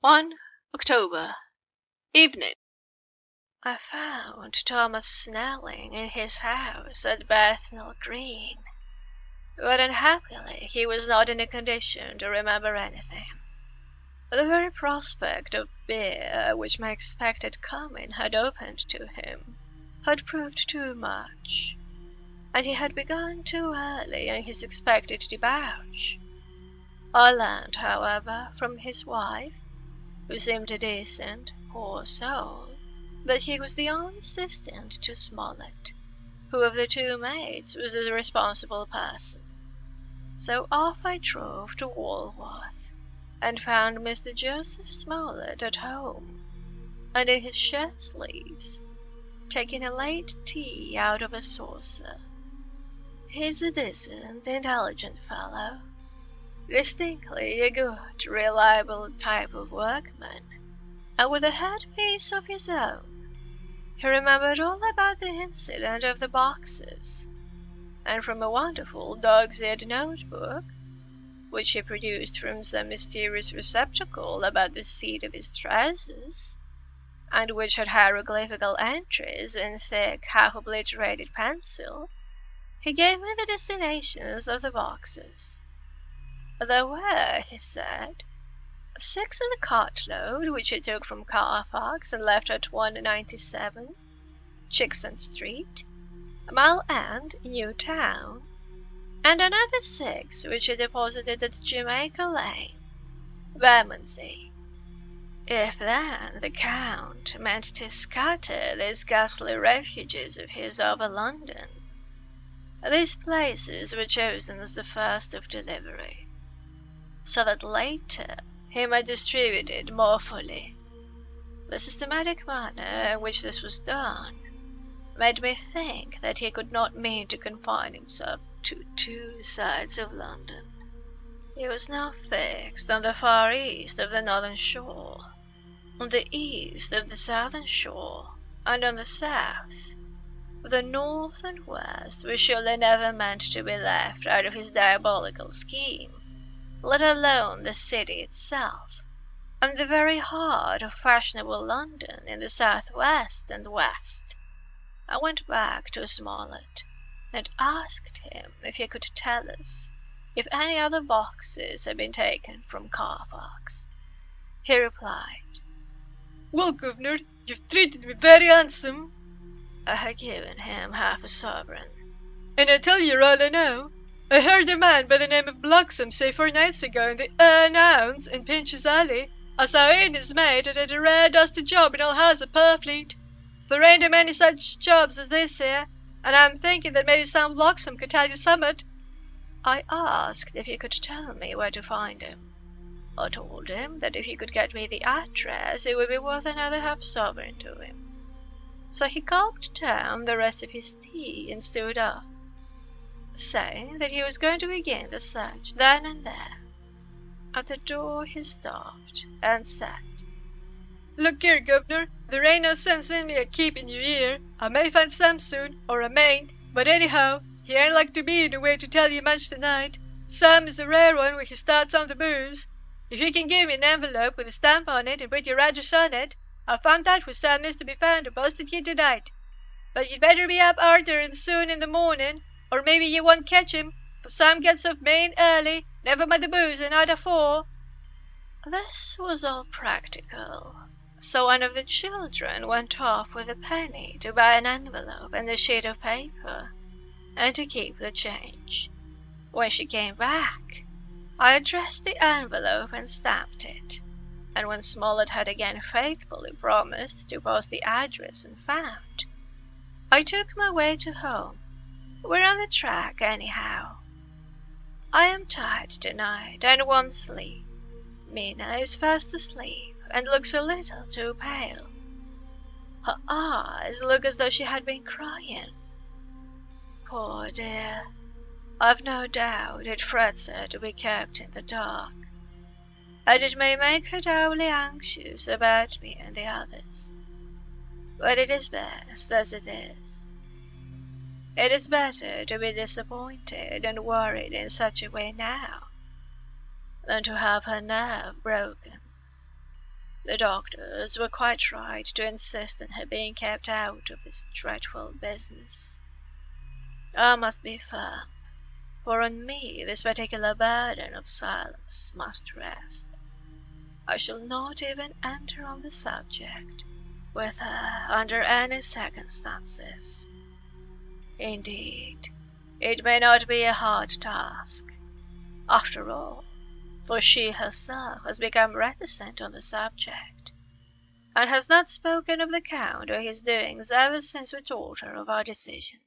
1 October. Evening. I found Thomas Snelling in his house at Bethnal Green, but unhappily he was not in a condition to remember anything. The very prospect of beer which my expected coming had opened to him had proved too much, and he had begun too early in his expected debauch. I learned, however, from his wife, who seemed a decent, poor soul, that he was the only assistant to Smollett, who of the two maids was the responsible person. So off I drove to Walworth, and found Mr. Joseph Smollett at home, and in his shirt sleeves, taking a late tea out of a saucer. He's a decent, intelligent fellow, distinctly a good, reliable type of workman, and with a headpiece of his own. He remembered all about the incident of the boxes, and from a wonderful dog's-eared notebook, which he produced from some mysterious receptacle about the seat of his trousers, and which had hieroglyphical entries in thick, half-obliterated pencil, he gave me the destinations of the boxes. There were, he said, 6 in the cartload which he took from Carfax and left at 197, Chickson Street, Mile End, New Town, and another 6 which he deposited at Jamaica Lane, Bermondsey. If then the Count meant to scatter these ghastly refuges of his over London, these places were chosen as the first of delivery, so that later he might distribute it more fully. The systematic manner in which this was done made me think that he could not mean to confine himself to 2 sides of London. He was now fixed on the far east of the northern shore, on the east of the southern shore, and on the south. The north and west were surely never meant to be left out of his diabolical scheme, let alone the city itself, and the very heart of fashionable London in the south-west and west. I went back to Smollett, and asked him if he could tell us if any other boxes had been taken from Carfax. He replied, "Well, governor, you've treated me very handsome." I had given him half a sovereign. "And I tell you all I know. I heard a man by the name of Bloxham say 4 nights ago in the Hounds in Pinch's Alley as how he and his mate had a rare dusty job in all house at Purfleet. There ain't a many such jobs as this here, and I'm thinking that maybe Sam Bloxham could tell you summat." I asked if he could tell me where to find him. I told him that if he could get me the address, it would be worth another half-sovereign to him. So he gulped down the rest of his tea and stood up, saying that he was going to begin the search then and there. At the door he stopped and said, "Look here, governor, there ain't no sense in me a-keeping you here. I may find Sam soon, or I mayn't, but anyhow, he ain't like to be in a way to tell you much tonight. Sam is a rare one when he starts on the booze. If you can give me an envelope with a stamp on it and put your address on it, I'll find out where Sam is to be found and post it here tonight. But you'd better be up arter and soon in the morning, or maybe you won't catch him, for Sam gets off main early, never mind the booze, and out afore." This was all practical, so one of the children went off with a penny to buy an envelope and a sheet of paper, and to keep the change. When she came back, I addressed the envelope and stamped it, and when Smollett had again faithfully promised to post the address and found, I took my way to home. We're on the track, anyhow. I am tired tonight and want sleep. Mina is fast asleep and looks a little too pale. Her eyes look as though she had been crying. Poor dear, I've no doubt it frets her to be kept in the dark, and it may make her doubly anxious about me and the others. But it is best as it is. It is better to be disappointed and worried in such a way now than to have her nerve broken. The doctors were quite right to insist on her being kept out of this dreadful business. I must be firm, for on me this particular burden of silence must rest. I shall not even enter on the subject with her under any circumstances. Indeed, it may not be a hard task, after all, for she herself has become reticent on the subject, and has not spoken of the Count or his doings ever since we told her of our decision.